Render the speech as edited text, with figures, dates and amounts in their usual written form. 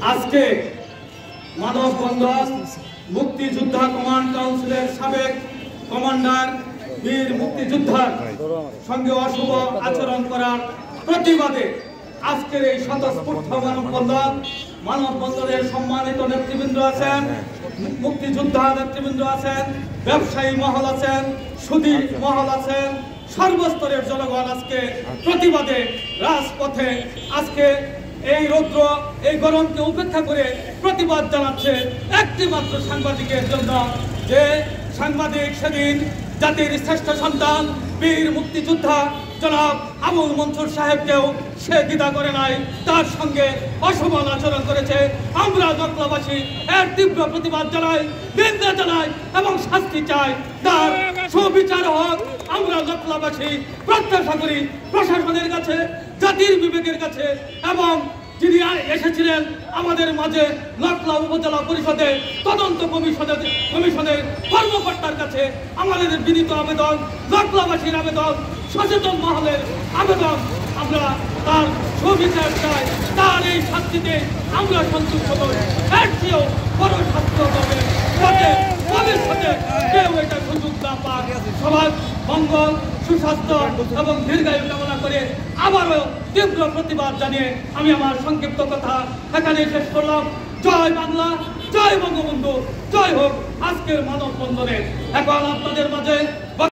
আজকে মানববন্ধন মুক্তিযোদ্ধা কমান্ড কাউন্সিলের সাবেক কমান্ডার বীর মুক্তিযোদ্ধার সঙ্গে অশুভ আচরণ করার প্রতিবাদে আজকের এই স্বতঃস্ফূর্ত মানববন্ধনের সম্মানিত নেতৃবৃন্দ আছেন, মুক্তিযোদ্ধা নেতৃবৃন্দ আছেন, ব্যবসায়ী মহল আছেন, সুধী মহল আছেন, সর্বস্তরের জনগণ আজকে প্রতিবাদে রাজপথে আজকে এই রৌদ্র এই গরমকে উপেক্ষা করে প্রতিবাদ জানাচ্ছে একটি মাত্র সাংবাদিকের জন্য, যে সাংবাদিক সেদিন জাতির শ্রেষ্ঠ সন্তান বীর মুক্তিযোদ্ধা জনাব আবুল মনসুর সাহেবকেও সে দ্বিধা করে নাই, তার সঙ্গে অসমান আচরণ করেছে। আমরা নকলাবাসী এর তীব্র প্রতিবাদ জানাই, নিন্দা জানাই এবং শাস্তি চাই, তার সুবিচার হোক। আমরা নকলাবাসী প্রত্যাশা করি প্রশাসনের কাছে, জাতির বিবেকের কাছে এবং যিনি এসেছিলেন আমাদের মাঝে নকলা উপজেলা পরিষদে তদন্ত কমিশনের কর্মকর্তার কাছে আমাদের বিনীত আবেদন, নকলাবাসীর আবেদন, সচেতন মহলের আবেদন, আমরা তার সুবিচার চাই, তার এই শাস্তিতে আমরা সন্তুষ্ট নই। এর চেয়েও বড় শাস্তি হবে যাতে ভবিষ্যতে কেউ এটা সুযোগ না পায়। সবার মঙ্গল, সুস্বাস্থ্য এবং দীর্ঘায়ু কামনা করে আবারও তীব্র প্রতিবাদ জানিয়ে আমি আমার সংক্ষিপ্ত কথা এখানে শেষ করলাম। জয় বাংলা, জয় বঙ্গবন্ধু, জয় হোক আজকের মানববন্ধনে। এখন আপনাদের মাঝে